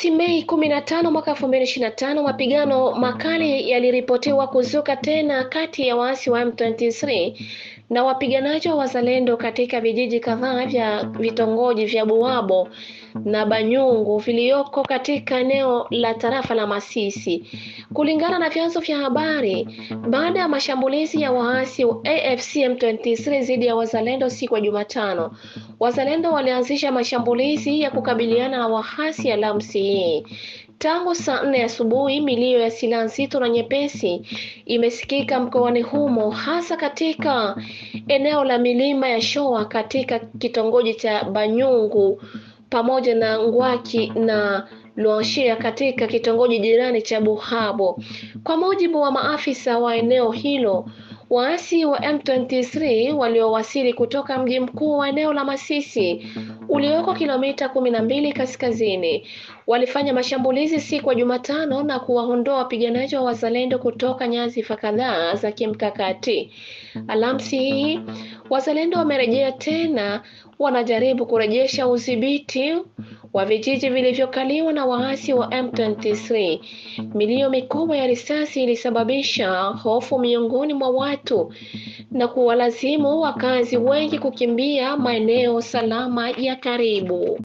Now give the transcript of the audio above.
Alhamisi Mei 15 mwaka 2025, mapigano makali yaliripotiwa kuzuka tena kati ya waasi wa M23 na wapiganaji wa Wazalendo katika vijiji kadhaa vya vitongoji vya Buwabo na Banyungu vilioko katika eneo la tarafa la Masisi. Kulingana na vyanzo vya habari, baada ya mashambulizi ya waasi wa AFC M23 dhidi ya Wazalendo siku ya Jumatano, Wazalendo walianzisha mashambulizi ya kukabiliana na waasi Alhamisi hii. Tangu saa 4 asubuhi, milio ya silaha nzito na nyepesi imesikika mkoani humo, hasa katika eneo la milima ya Shoa katika kitongoji cha Banyungu pamoja na Ngwaki na Luanshia katika kitongoji jirani cha Buhabo. Kwa mujibu wa maafisa wa eneo hilo, waasi wa M23 waliowasili kutoka mji mkuu wa eneo la Masisi ulioko kilomita 12 kaskazini walifanya mashambulizi siku ya Jumatano na kuwaondoa wapiganaji wa Wazalendo kutoka nyadhifa kadhaa za kimkakati. Alhamisi hii, Wazalendo wamerejea tena, wanajaribu kurejesha udhibiti wa vijiji vilivyokaliwa na waasi wa M23. Milio mikubwa ya risasi ilisababisha hofu miongoni mwa watu na kuwalazimu wakazi wengi kukimbia maeneo salama ya karibu.